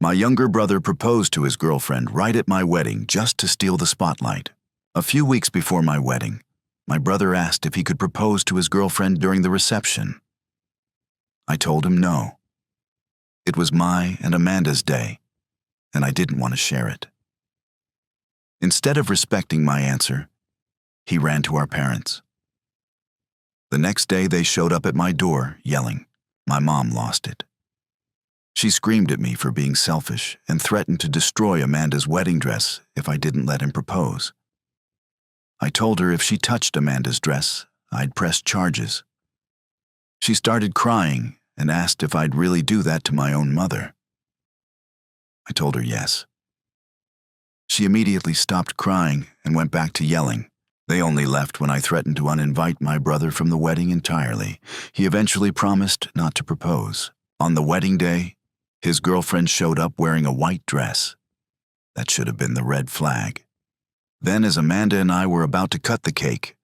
My younger brother proposed to his girlfriend right at my wedding just to steal the spotlight. A few weeks before my wedding, my brother asked if he could propose to his girlfriend during the reception. I told him no. It was my and Amanda's day, and I didn't want to share it. Instead of respecting my answer, he ran to our parents. The next day they showed up at my door, yelling. My mom lost it. She screamed at me for being selfish and threatened to destroy Amanda's wedding dress if I didn't let him propose. I told her if she touched Amanda's dress, I'd press charges. She started crying and asked if I'd really do that to my own mother. I told her yes. She immediately stopped crying and went back to yelling. They only left when I threatened to uninvite my brother from the wedding entirely. He eventually promised not to propose. On the wedding day, his girlfriend showed up wearing a white dress. That should have been the red flag. Then, as Amanda and I were about to cut the cake,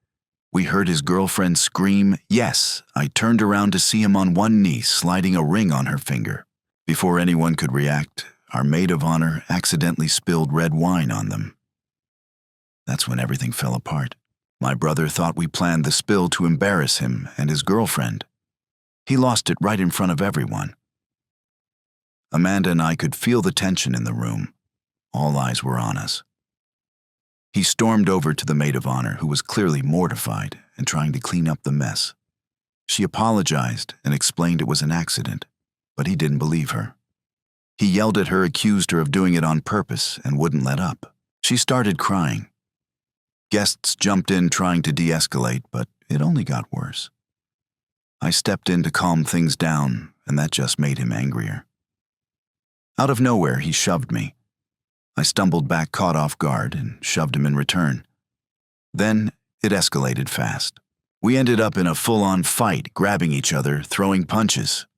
we heard his girlfriend scream, "Yes!" I turned around to see him on one knee, sliding a ring on her finger. Before anyone could react, our maid of honor accidentally spilled red wine on them. That's when everything fell apart. My brother thought we planned the spill to embarrass him and his girlfriend. He lost it right in front of everyone. Amanda and I could feel the tension in the room. All eyes were on us. He stormed over to the maid of honor, who was clearly mortified and trying to clean up the mess. She apologized and explained it was an accident, but he didn't believe her. He yelled at her, accused her of doing it on purpose, and wouldn't let up. She started crying. Guests jumped in trying to de-escalate, but it only got worse. I stepped in to calm things down, and that just made him angrier. Out of nowhere, he shoved me. I stumbled back, caught off guard, and shoved him in return. Then it escalated fast. We ended up in a full-on fight, grabbing each other, throwing punches.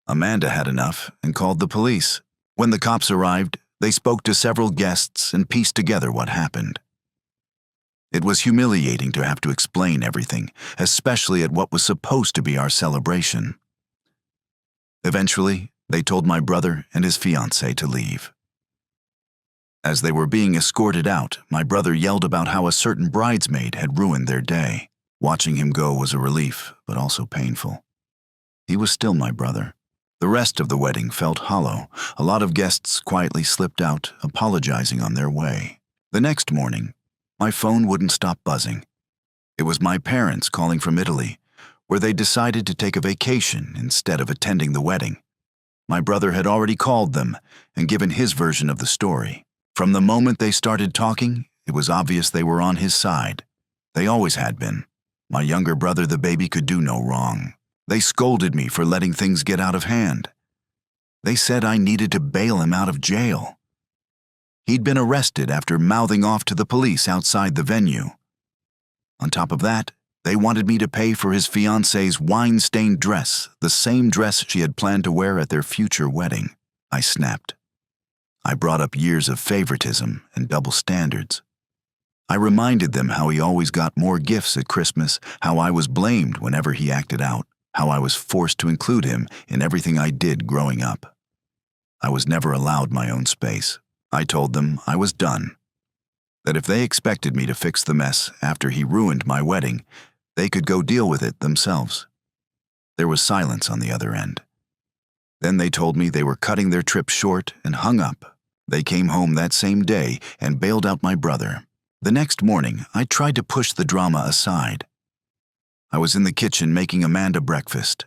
Amanda had enough and called the police. When the cops arrived, they spoke to several guests and pieced together what happened. It was humiliating to have to explain everything, especially at what was supposed to be our celebration. Eventually, they told my brother and his fiancée to leave. As they were being escorted out, my brother yelled about how a certain bridesmaid had ruined their day. Watching him go was a relief, but also painful. He was still my brother. The rest of the wedding felt hollow. A lot of guests quietly slipped out, apologizing on their way. The next morning, my phone wouldn't stop buzzing. It was my parents calling from Italy, where they decided to take a vacation instead of attending the wedding. My brother had already called them and given his version of the story. From the moment they started talking, it was obvious they were on his side. They always had been. My younger brother, the baby, could do no wrong. They scolded me for letting things get out of hand. They said I needed to bail him out of jail. He'd been arrested after mouthing off to the police outside the venue. On top of that, they wanted me to pay for his fiancée's wine-stained dress, the same dress she had planned to wear at their future wedding. I snapped. I brought up years of favoritism and double standards. I reminded them how he always got more gifts at Christmas, how I was blamed whenever he acted out, how I was forced to include him in everything I did growing up. I was never allowed my own space. I told them I was done, that if they expected me to fix the mess after he ruined my wedding, they could go deal with it themselves. There was silence on the other end. Then they told me they were cutting their trip short and hung up. They came home that same day and bailed out my brother. The next morning, I tried to push the drama aside. I was in the kitchen making Amanda breakfast.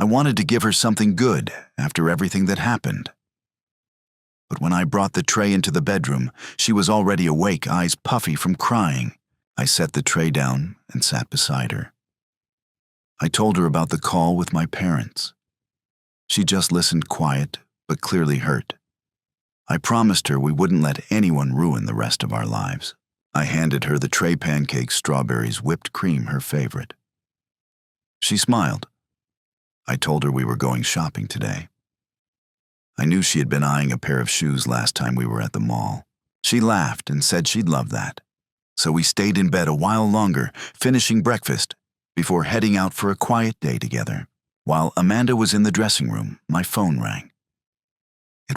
I wanted to give her something good after everything that happened. But when I brought the tray into the bedroom, she was already awake, eyes puffy from crying. I set the tray down and sat beside her. I told her about the call with my parents. She just listened, quiet, but clearly hurt. I promised her we wouldn't let anyone ruin the rest of our lives. I handed her the tray pancakes, strawberries, whipped cream, her favorite. She smiled. I told her we were going shopping today. I knew she had been eyeing a pair of shoes last time we were at the mall. She laughed and said she'd love that. So we stayed in bed a while longer, finishing breakfast, before heading out for a quiet day together. While Amanda was in the dressing room, my phone rang.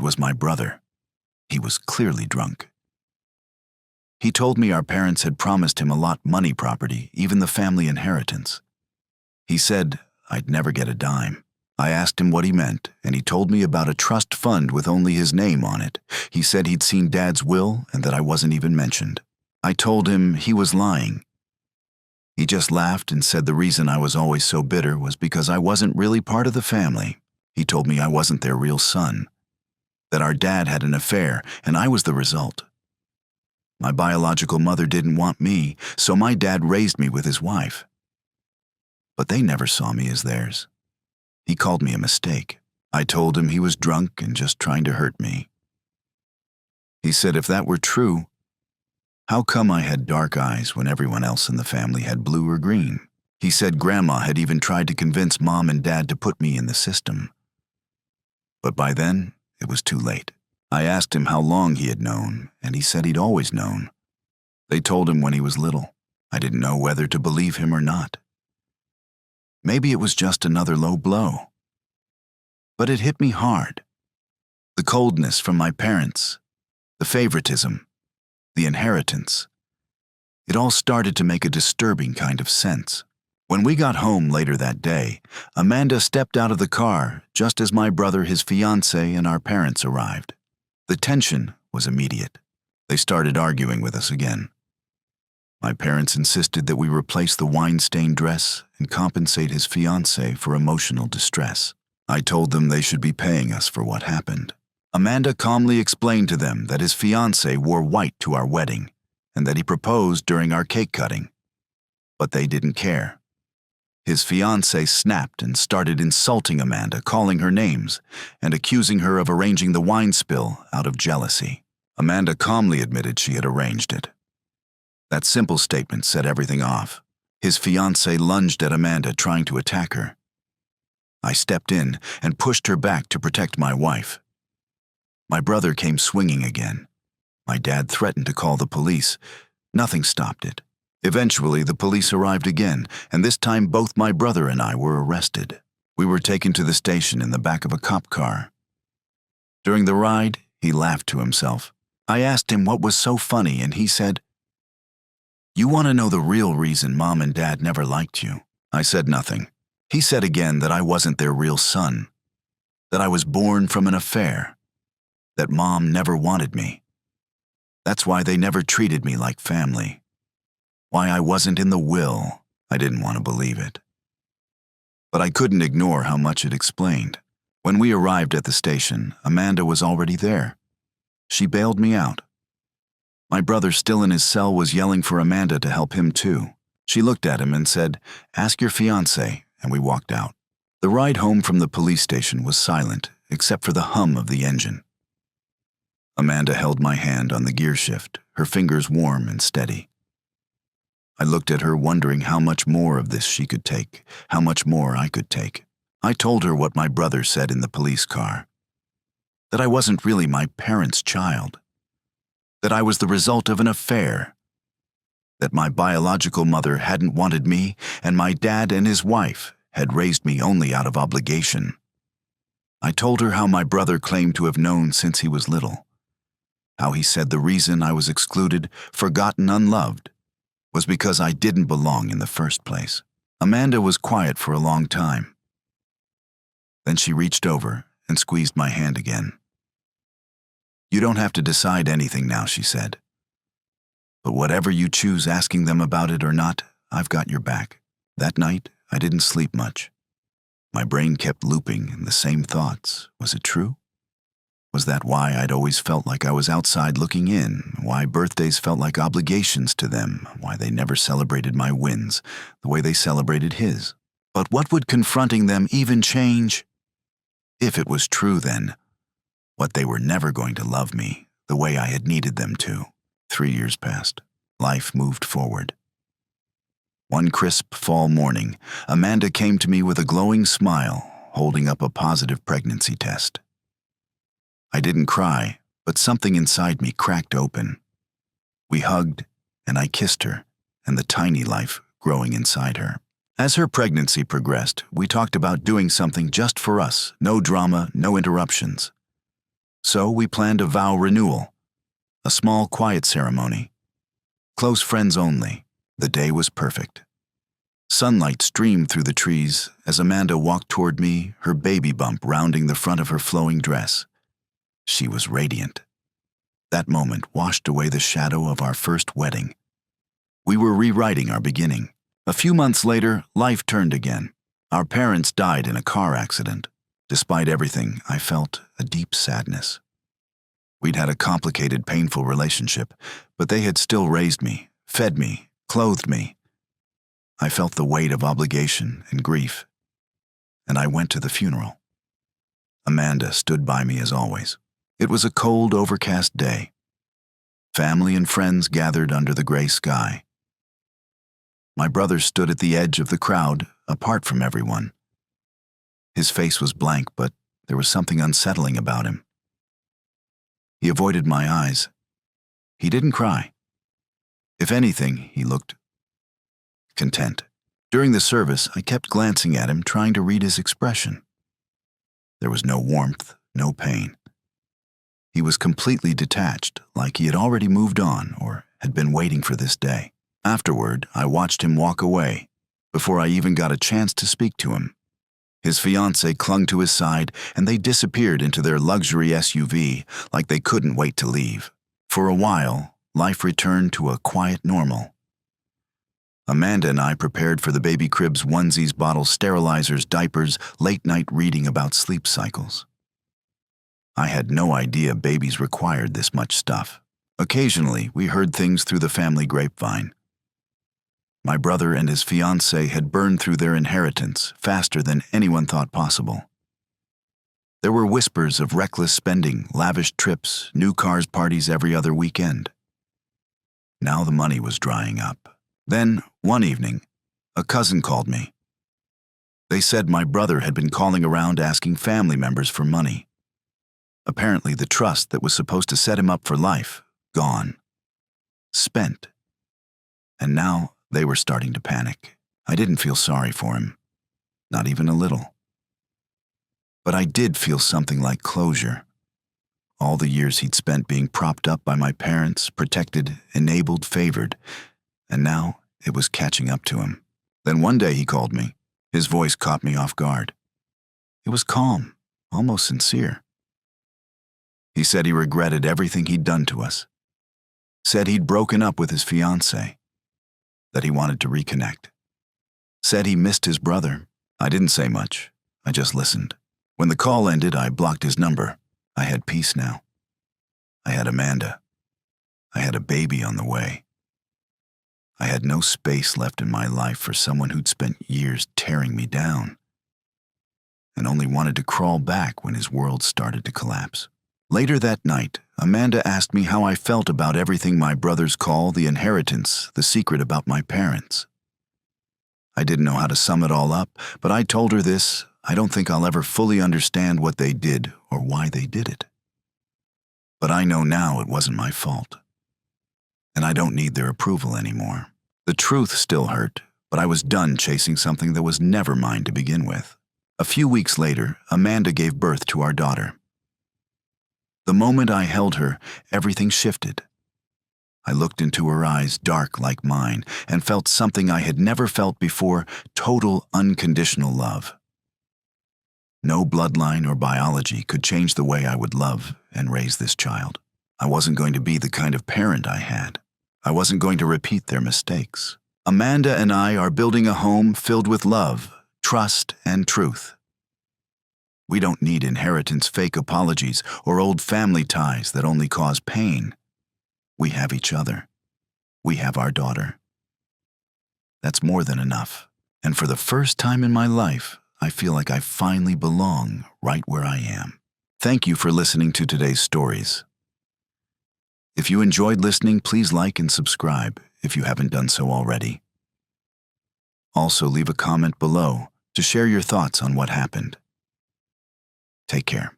was my brother. He was clearly drunk. He told me our parents had promised him a lot money property, even the family inheritance. He said I'd never get a dime. I asked him what he meant, and he told me about a trust fund with only his name on it. He said he'd seen Dad's will and that I wasn't even mentioned. I told him he was lying. He just laughed and said the reason I was always so bitter was because I wasn't really part of the family. He told me I wasn't their real son, that our dad had an affair and I was the result. My biological mother didn't want me, so my dad raised me with his wife. But they never saw me as theirs. He called me a mistake. I told him he was drunk and just trying to hurt me. He said if that were true, how come I had dark eyes when everyone else in the family had blue or green? He said Grandma had even tried to convince Mom and Dad to put me in the system. But by then, it was too late. I asked him how long he had known, and he said he'd always known. They told him when he was little. I didn't know whether to believe him or not. Maybe it was just another low blow. But it hit me hard. The coldness from my parents, the favoritism, the inheritance. It all started to make a disturbing kind of sense. When we got home later that day, Amanda stepped out of the car just as my brother, his fiancée, and our parents arrived. The tension was immediate. They started arguing with us again. My parents insisted that we replace the wine-stained dress and compensate his fiancée for emotional distress. I told them they should be paying us for what happened. Amanda calmly explained to them that his fiancée wore white to our wedding and that he proposed during our cake cutting. But they didn't care. His fiancée snapped and started insulting Amanda, calling her names and accusing her of arranging the wine spill out of jealousy. Amanda calmly admitted she had arranged it. That simple statement set everything off. His fiancée lunged at Amanda, trying to attack her. I stepped in and pushed her back to protect my wife. My brother came swinging again. My dad threatened to call the police. Nothing stopped it. Eventually, the police arrived again, and this time both my brother and I were arrested. We were taken to the station in the back of a cop car. During the ride, he laughed to himself. I asked him what was so funny, and he said, "You want to know the real reason Mom and Dad never liked you?" I said nothing. He said again that I wasn't their real son, that I was born from an affair, that Mom never wanted me. That's why they never treated me like family. Why I wasn't in the will. I didn't want to believe it. But I couldn't ignore how much it explained. When we arrived at the station, Amanda was already there. She bailed me out. My brother, still in his cell, was yelling for Amanda to help him too. She looked at him and said, "Ask your fiancé," and we walked out. The ride home from the police station was silent, except for the hum of the engine. Amanda held my hand on the gear shift, her fingers warm and steady. I looked at her, wondering how much more of this she could take, how much more I could take. I told her what my brother said in the police car, that I wasn't really my parents' child, that I was the result of an affair, that my biological mother hadn't wanted me, and my dad and his wife had raised me only out of obligation. I told her how my brother claimed to have known since he was little, how he said the reason I was excluded, forgotten, unloved, was because I didn't belong in the first place. Amanda was quiet for a long time. Then she reached over and squeezed my hand again. "You don't have to decide anything now," she said. "But whatever you choose, asking them about it or not, I've got your back." That night, I didn't sleep much. My brain kept looping in the same thoughts. Was it true? Was that why I'd always felt like I was outside looking in, why birthdays felt like obligations to them, why they never celebrated my wins the way they celebrated his? But what would confronting them even change? If it was true, then, what they were never going to love me the way I had needed them to. 3 years passed. Life moved forward. One crisp fall morning, Amanda came to me with a glowing smile, holding up a positive pregnancy test. I didn't cry, but something inside me cracked open. We hugged, and I kissed her, and the tiny life growing inside her. As her pregnancy progressed, we talked about doing something just for us, no drama, no interruptions. So we planned a vow renewal, a small quiet ceremony. Close friends only. The day was perfect. Sunlight streamed through the trees as Amanda walked toward me, her baby bump rounding the front of her flowing dress. She was radiant. That moment washed away the shadow of our first wedding. We were rewriting our beginning. A few months later, life turned again. Our parents died in a car accident. Despite everything, I felt a deep sadness. We'd had a complicated, painful relationship, but they had still raised me, fed me, clothed me. I felt the weight of obligation and grief, and I went to the funeral. Amanda stood by me as always. It was a cold, overcast day. Family and friends gathered under the gray sky. My brother stood at the edge of the crowd, apart from everyone. His face was blank, but there was something unsettling about him. He avoided my eyes. He didn't cry. If anything, he looked content. During the service, I kept glancing at him, trying to read his expression. There was no warmth, no pain. He was completely detached, like he had already moved on or had been waiting for this day. Afterward, I watched him walk away, before I even got a chance to speak to him. His fiancée clung to his side, and they disappeared into their luxury SUV like they couldn't wait to leave. For a while, life returned to a quiet normal. Amanda and I prepared for the baby cribs, onesies, bottles, sterilizers, diapers, late-night reading about sleep cycles. I had no idea babies required this much stuff. Occasionally, we heard things through the family grapevine. My brother and his fiancée had burned through their inheritance faster than anyone thought possible. There were whispers of reckless spending, lavish trips, new cars, parties every other weekend. Now the money was drying up. Then, one evening, a cousin called me. They said my brother had been calling around asking family members for money. Apparently, the trust that was supposed to set him up for life, gone. Spent. And now, they were starting to panic. I didn't feel sorry for him, not even a little. But I did feel something like closure. All the years he'd spent being propped up by my parents, protected, enabled, favored, and now it was catching up to him. Then one day he called me. His voice caught me off guard. It was calm, almost sincere. He said he regretted everything he'd done to us. Said he'd broken up with his fiancée. That he wanted to reconnect. Said he missed his brother. I didn't say much. I just listened. When the call ended, I blocked his number. I had peace now. I had Amanda. I had a baby on the way. I had no space left in my life for someone who'd spent years tearing me down and only wanted to crawl back when his world started to collapse. Later that night, Amanda asked me how I felt about everything my brothers call the inheritance, the secret about my parents. I didn't know how to sum it all up, but I told her this: I don't think I'll ever fully understand what they did or why they did it. But I know now it wasn't my fault. And I don't need their approval anymore. The truth still hurt, but I was done chasing something that was never mine to begin with. A few weeks later, Amanda gave birth to our daughter. The moment I held her, everything shifted. I looked into her eyes, dark like mine, and felt something I had never felt before: total, unconditional love. No bloodline or biology could change the way I would love and raise this child. I wasn't going to be the kind of parent I had. I wasn't going to repeat their mistakes. Amanda and I are building a home filled with love, trust, and truth. We don't need inheritance, fake apologies, or old family ties that only cause pain. We have each other. We have our daughter. That's more than enough. And for the first time in my life, I feel like I finally belong right where I am. Thank you for listening to today's stories. If you enjoyed listening, please like and subscribe if you haven't done so already. Also, leave a comment below to share your thoughts on what happened. Take care.